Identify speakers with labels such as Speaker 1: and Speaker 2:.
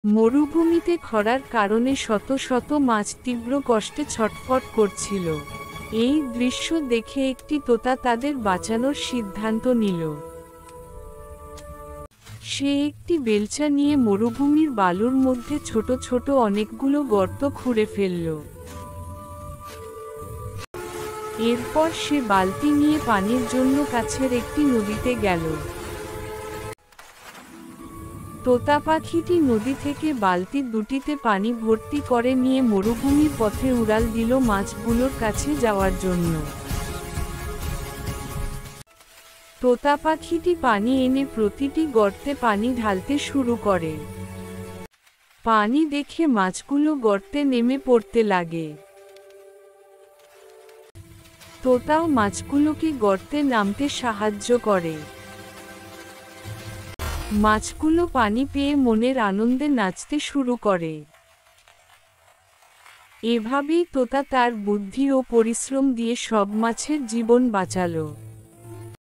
Speaker 1: মরুভূমিতে খরার কারণে শত শত মাছ তীব্র কষ্টে ছটফট করছিল। এই দৃশ্য দেখে একটি তোতা তাদের বাঁচানোর সিদ্ধান্ত নিল। সে একটি বেলচা নিয়ে মরুভূমির বালুর মধ্যে ছোট ছোট অনেকগুলো গর্ত খুঁড়ে ফেলল। এরপর সে বালতি নিয়ে পানির জন্য কাছের একটি নদীতে গেল। তোতা পাখিটি নদী থেকে বালতি দুটিতে পানি ভর্তি করে নিয়ে মরুভূমির পথে উড়াল দিল মাছগুলোর কাছে যাওয়ার জন্য। তোতা পাখিটি পানি এনে প্রতিটি গর্তে পানি ঢালতে শুরু করে। পানি দেখে মাছগুলো গর্তে নেমে পড়তে লাগে। তোতাও মাছগুলোকে গর্তে নামতে সাহায্য করে। মাছগুলো পানি পেয়ে মনের আনন্দে নাচতে শুরু করে। এভাবেই তোতা তার বুদ্ধি ও পরিশ্রম দিয়ে সব মাছের জীবন বাঁচালো।